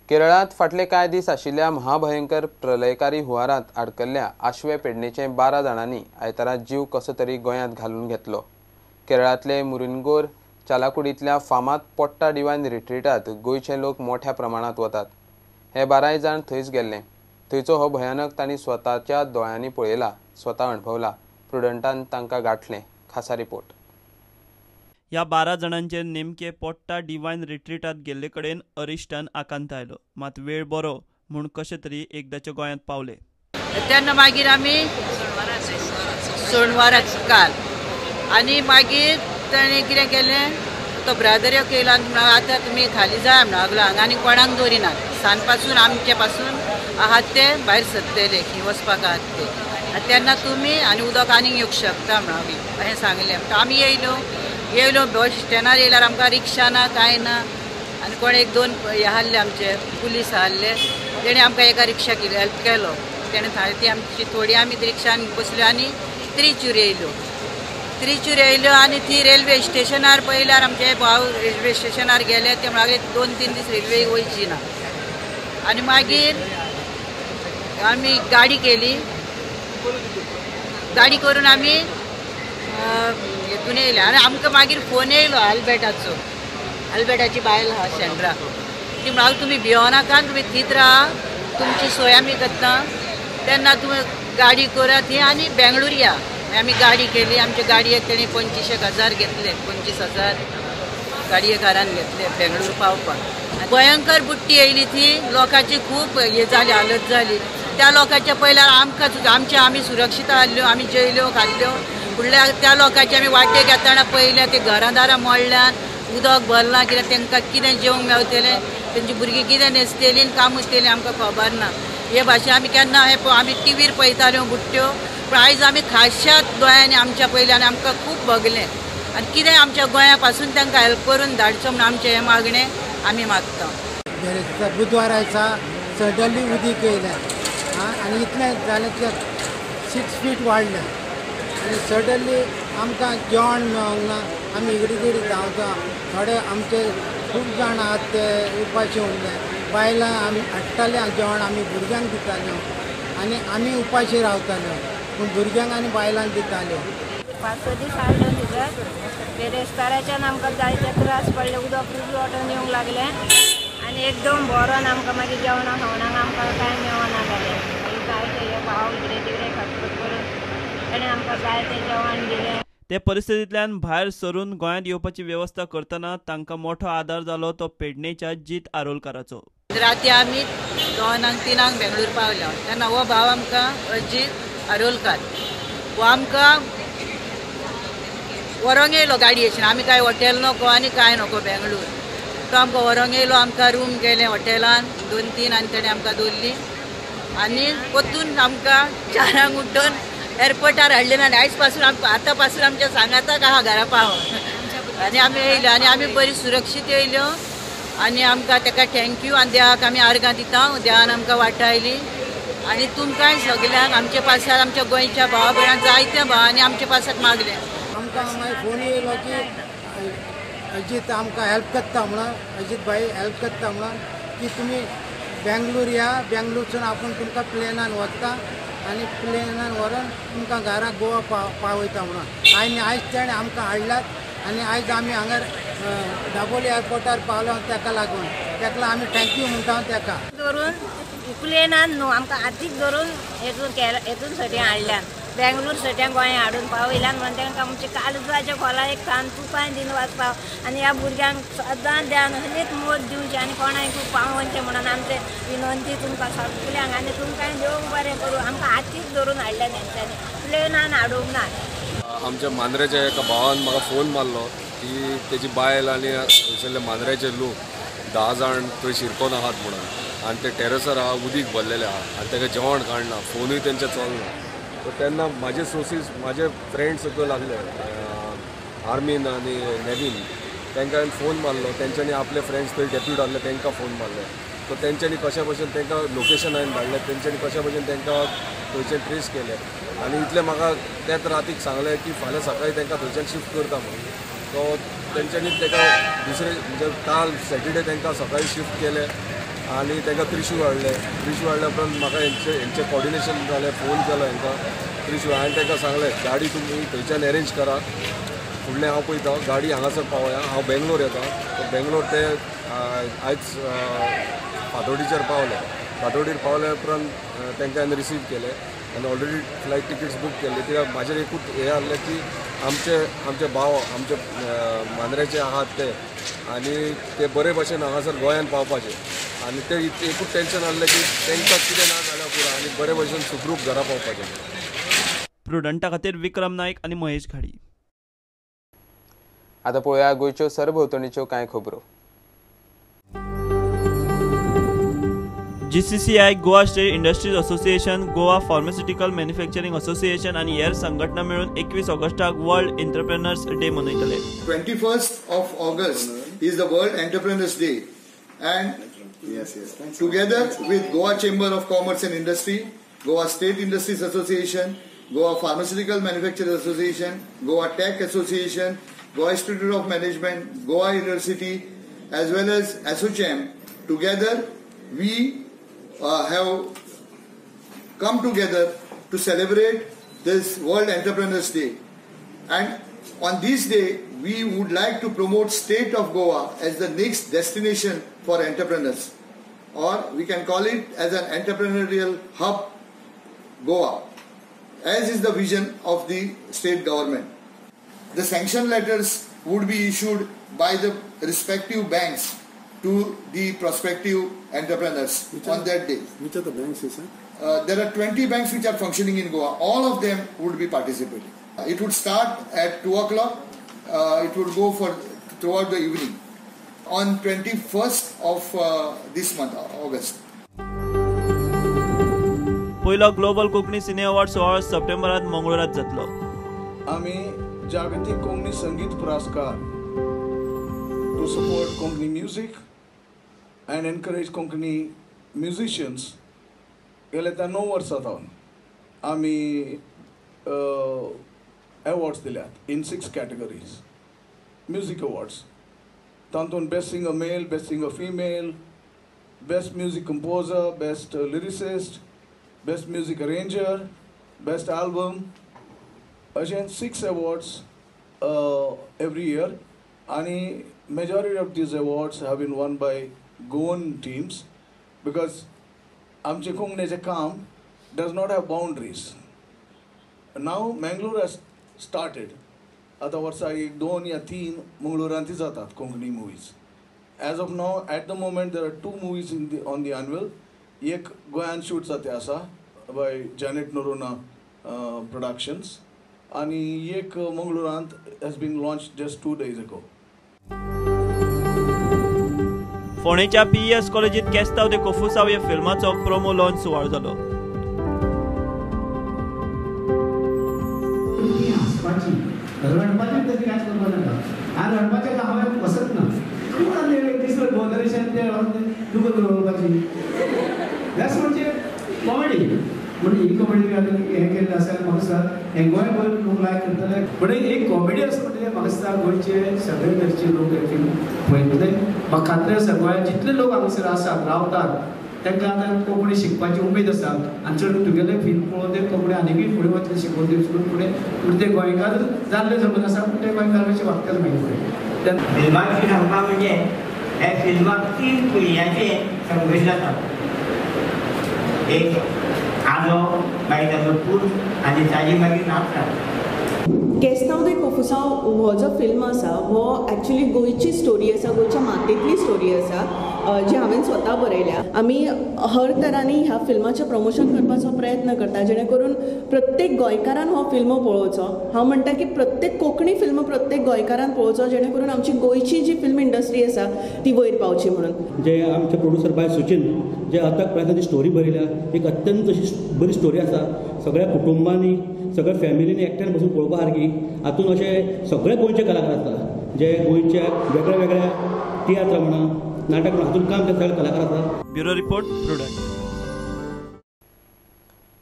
केरळात फाटले कांय दीस आशिल्ल्या महाभयंकर प्रलयकारी हुंवारांत आडकल्ल्या आशवे पेडणेचे 12 जाणांनी आयतारा जीव कसो तरी गोंयांत घालून घेतलो। केरळांतले मुरुनगोर चालाकुडींतल्या फामाद पोट्टा डिवायन रिट्रीटांत गोंयचे लोक मोठ्या प्रमाणांत वतात। हे 12 जाण थंयच गेल्ले। थंयचो हो भयानक तांणी स्वताच्या दोळ्यांनी पळयला, स्वता अणभवला। प्रुडंटान तांकां गाठलें। खासा रिपोर्ट। ह्या 12 जाणांचेर नेमके पोट्टा डिवायन रिट्रीटांत गेल्ले कडेन अरिश्टान आकांत आयलो, मात वेळ बरो म्हूण कशे तरी एकदांचे गोंयांत पावले। तेन्ना मागीर आमी सोणवाराक काल आनी मागीर ताणें कितें केलें, तो ब्रादर केलो आनी आतां तुमी खाली जाय म्हणून लागलो हांगा आनी कोणाक दवरिनात। सान पासून आमचे पासून आहात ते भायर सरतले खंय वचपाक आहात ते, तेन्ना तुमी आनी उदक आनीक येवंक शकता म्हणून अशें सांगलें। आमी येयलो बस स्टँडार येयल्यार आमकां रिक्षा ना कांय ना, आनी कोण एक दोन हे आहले आमचे पुलीस आहले, तेणें आमकां एका रिक्षा हेल्प केलो। तेणें ती आमची थोडी आमी रिक्षान बसल्यो आनी त्रिचूर येयल्यो आनी ती रेल्वे स्टेशनार पळयल्यार आमचे भाव रेल्वे स्टेशनार गेले, ते म्हणाले 2-3 दीस रेल्वे वयची ना। आनी मागीर आमी गाडी केली, गाडी करून आमी हेतून येयले आनी आमकां मागीर फोन येयलो आल्बर्टाची बायल आहा सेंड्रा, ती म्हणाली तुमी भियोनाका, तुमी थीत राहा, तुमची सोय आमी करता, तेन्ना तुमी गाडी करात ही आनी बेंगळूर या। आमी गाडी केली, आमचे गाडयेक तेणी 25,000 घेतले, 25,000 गाडयेकारान घेतले बेंगळूर पावपाक। भयंकर बुट्टी येयली, ती लोकांची खूब हे जाली, हालत जाली। त्या लोकांच्या पयल्यार आमकां आमी सुरक्षीत आहल्यो, आमी जेयल्यो खाल्ल्यो, फुडल्या त्या लोकांचे आमी वाटेक येताना पळयले, ते घरादारां मोडल्यान, उदक भरलां, कित्याक तांकां कितें जेवंक मेळटलें, तेंची भुरगीं कितें न्हेसतलीं आनी काम उरतलीं आमकां खबर ना। हे भाशेन आमी केन्ना आमी टीव्हीर पळयताल्यो बुट्ट्यो, पूण आयज आमी खाशात दोळ्यांनी आमच्या पयल्यान आमकां खूब भोगलें, आनी कितें आमच्या गोंया पासून तांकां हेल्प करून धाडचो म्हणून आमचें हें मागणें आमी मागता। बुधवाराचा सडनली उदीक येयलें आनी इतलें जालें की 6 फीट वाडलें आनी सडनली आमकां जेवण मेळोंक ना। आमी इगडी धांवता, थोडे आमचे खूब जाण आहात ते उपाशी उरले, बायलां आमी हाडटाले जेवण, आमी भुरग्यांक दिताल्यो आनी आमी उपाशी रावताल्यो, पूण भुरग्यांक आनी बायलांक दिताल्यो। 5-6 दीस आयल्यो तितून बेरेस्ताराच्यान आमकां जायते त्रास पडले, उदक वाटून येवंक लागलें आनी एकदम बरोन आमकां मागीर जेवणाक खावणाक आमकां कांय मेळना जालें। मागीर जायते हे भाव इकडे तिकडे खटपट करून ताणें आमकां जायतें जेवण दिलें। ते परिस्थितींतल्यान भायर सरून गोंयांत येवपाची वेवस्था करतना तांकां मोठो आदार जालो तो पेडणेच्या जीत आरोलकाराचो। राती आमी 2-3 बेंगळूर पावल्या, तेन्ना हो भाव आमकां अजीत आरोलकार हो आमकां व्हरोंक येयलो गाडयेचेर। आमी कांय हॉटेल नको आनी कांय नको बेंगळूर, तो आमकां व्हरोंक येयलो, आमकां रूम केलें हॉटेलान 2-3 आनी ताणें आमकां दवरली आनी परतून आमकां 4 उठून एअरपोर्टार हाडलें आनी आयज पासून आतां पासून आमच्या सांगाताक आहा घरा पावोन आनी आमी येयल्यो आनी आमी बरी सुरक्षीत येयल्यो आनी आमकां ताका थँक्यू आनी देवाक आमी आर्गां दिता, देवान आमकां वाटायली आनी तुमकांय सगल्यांक आमच्या पासार आमच्या गोंयच्या भावा भयणांक जायत्या भावांनी आमच्या पासार मागलें। आमकां मागीर फोन येयलो की अजीत आमकां हेल्प करता म्हणून, अजीत भाई हेल्प करता म्हणून की तुमी बेंगळूर या, बेंगळूरसून आपूण तुमकां प्लेनान व्हरता आनी प्लेनान व्हरून तुमकां घरा गोवा पावयता म्हणून। आयज तेणें आमकां हाडल्यात आनी आयज आमी हांगा दाबोली एअरपोर्टार पावलो, ताका लागून आमी थँक्यू म्हणटा ताका। धरून प्लेनान न्हू आमकां हातीक धरून हेतून साठी हाडल्यान, बेंगळूर साठी गोंया हाडून पावयल्यान म्हणून तांकां आमचे काळजाच्या खोला एक खान तुपाय दिन वाचपाक आनी ह्या भुरग्यांक सदां ध्यान हलीत मोद दिवचें आनी कोणाय खूब पावोवचें म्हणून आमचे विनंती तुमकां सगल्यांक आनी तुमकां देव बरें करूं। आमकां हातीक धरून हाडल्यान तेंच्यांनी, प्लेनान हाडूंक ना। आमच्या मांद्रेच्या एका भावान म्हाका फोन मारलो की तेजी बायल आनी थंयसरले मांद्रेचे लोक 10 जाण थंय शिरकोन आहात म्हणून आनी ते टेरसार आहा, उदीक भरलेलें आहा आनी ताका जेवण काडना, फोनूय तेंचे चलना। सो तेन्ना म्हाजे सोर्सीस, म्हाजे फ्रेंड्स सकयल लागले आर्मीन आनी नेवीन, तांकां हांवें फोन मारलो, तेंच्यांनी आपले फ्रेंड्स थंय डेप्यूट आहले तांकां फोन मारले। सो तेंच्यांनी कशा भशेन तांकां लोकेशन हांवें धाडलें, तेंच्यांनी कशा भशेन तांकां थंयचे ट्रेस केले आनी इतलें म्हाका त्याच रातीक सांगलें की फाल्यां सकाळीं तांकां थंयच्यान शिफ्ट करता म्हणून। सो तेंच्यांनी ताका दुसरे म्हणजे काल सॅटर्डे तांकां सकाळीं शिफ्ट केलें आनी तांकां त्रिशूळ हाडले. त्रिशूळ हाडल्या उपरांत म्हाका हेंचे कॉर्डिनेशन जालें, फोन केलो हांकां त्रिशूळ. हांवें तांकां सांगलें गाडी तुमी थंयच्यान अरेंज करा, फुडलें हांव पळयतां, गाडी हांगासर पावया, हांव बेंगलोर येता. बेंगलोर ते आयज फातोर्डेचेर पावले. फातोर्डेर पावल्या उपरांत तांकां हांवें रिसीव केलें आनी ऑलरेडी फ्लायट टिकेट्स बूक केल्ले. कित्याक म्हाजेर एकूच हें आहलें की आमचे भाव आमचे मांद्रेचे आहात ते आनी ते बरे भशेन हांगासर गोंयान पावपाचे. आनी ते एकूच टेन्शन आहलें की तांकां कितें ना जाल्यार पुरो आनी बरे भशेन सुखरूप घरा पावपाचें. प्रुडंटा खातीर विक्रम नायक आनी महेश घाडी. आतां पळोवया गोंयच्यो सरभोंवतणीच्यो कांय खबरो. GCCI, Goa state industries association, Goa pharmaceutical manufacturing association आनी हेर संघटना मेळून 21 ऑगस्टाक वर्ल्ड एंटरप्रेनर्स डे मनयतले. 21st of August is the World Entrepreneurs Day, and together with Goa Chamber of Commerce and Industry, Goa State Industries Association, Goa Pharmaceutical Manufacturers Association, Goa Tech Association, Goa Institute of Management, Goa University, as well as ASSOCHAM, together we have come together to celebrate this World Entrepreneurs Day. And on this day, we would like to promote state of Goa as the next destination for entrepreneurs, or we can call it as an entrepreneurial hub Goa, as is the vision of the state government. The sanction letters would be issued by the respective banks to the prospective entrepreneurs on that day. Which are the banks, sir? There are 20 banks which are functioning in Goa. All of them would be participating. It would start at 2 o'clock. It would go for throughout the evening on 21st of this month, August. पयलो global Konkani सिने award 16 सप्टेंबरात मंगळुरात जातलो. आम्ही जागतिक कोंकणी संगीत पुरस्कार to support Konkani music and encourage Konkani musicians गेले त्या 9 वर्सां जावन आमी अवॉर्ड्स दिल्यात in 6 categories. Music awards, तातूंत best singer male, best singer female, best music composer, best lyricist, best music arranger, best album, अशें 6 awards every year. And majority of these awards have been won by Goan teams because आमचे कोंकणीचे काम does not have boundaries. Now Mangalore has started. आता वर्सा 1, 2 या 3 मंगळुरांत जातात Konkani movies. As of now, at the moment, there are 2 movies on the annual. एक गोंयान shoot जाते आसा by Janet Norona Productions, आणि एक मंगळुरांत has been launched just 2 days ago. फोंडेच्या PES कॉलेजीत केस्तांव दे कोफुसांव ह्या फिल्माचो प्रोमो लॉन्च सुवाळो जालो. रणपाची तरी कांयच करपाक नाका. हांव रणपाच्या कामाक वचत ना. कोण एक दीस बोंदरेशान ते तुका दवरपाची दॅट्स म्हणजे कॉमेडी. म्हणजे ही कॉमेडी हें केल्लें आसा म्हाका दिसता हें गोंयभर लोक लायक करतले. पण एक कॉमेडी आसा म्हणजे म्हाका दिसता गोंयचे सगळे तरेचे लोक हे फिल्म पळयतले. म्हाका खात्री आसा गोंयांत जितले लोक हांगासर आसात रावतात तांकां आतां कोंकणी शिकपाची उमेद आसा आनी चड तुगेलें फिल्म पळोवन ते कोंकणी आनीकूय फुडें वतले शिकोवन दिवचें फुडें. पूण ते गोंयकार जाल्ले जमत आसा पूण ते गोंयकार अशें वागतले मागीर फुडें. फिल्माची सांगपाक म्हणजे हे फिल्माक 3 पिळग्यांचे संघर्श जाता. एक आजो, मागीर ताचो पूत आनी ताजी मागीर नात. केस्तांव दे कोफुसांव हो जो फिल्म आसा हो एक्चुली गोंयची स्टोरी आसा, गोंयच्या मातयेंतली स्टोरी आसा जी हांवें स्वता बरयल्या. आमी हर तरांनी ह्या फिल्माचें प्रमोशन करपाचो प्रयत्न करता जेणे करून प्रत्येक गोंयकारान हो फिल्म पळोवचो. हांव म्हणटा की प्रत्येक कोंकणी फिल्म प्रत्येक गोंयकारान पळोवचो जेणे करून आमची गोंयची जी फिल्म इंडस्ट्री आसा ती वयर पावची म्हणून. जे आमचे प्रोड्युसर बाय सचिन जे आतां पर्यंत ती स्टोरी बरयल्या एक अत्यंत अशी बरी स्टोरी आसा. सगळ्या कुटुंबांनी सगळ्या फॅमिलीनी एकट्यान बसून पळोवपा सारकी. हातूंत अशे सगळे गोंयचे कलाकार आसता जे गोंयच्या वेगळ्या वेगळ्या तियात्र म्हणा नाटक म्हणा हातूंत काम करता कलाकार आसा. Bureau report prudent.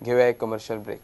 घेऊया एक कमर्शियल ब्रेक.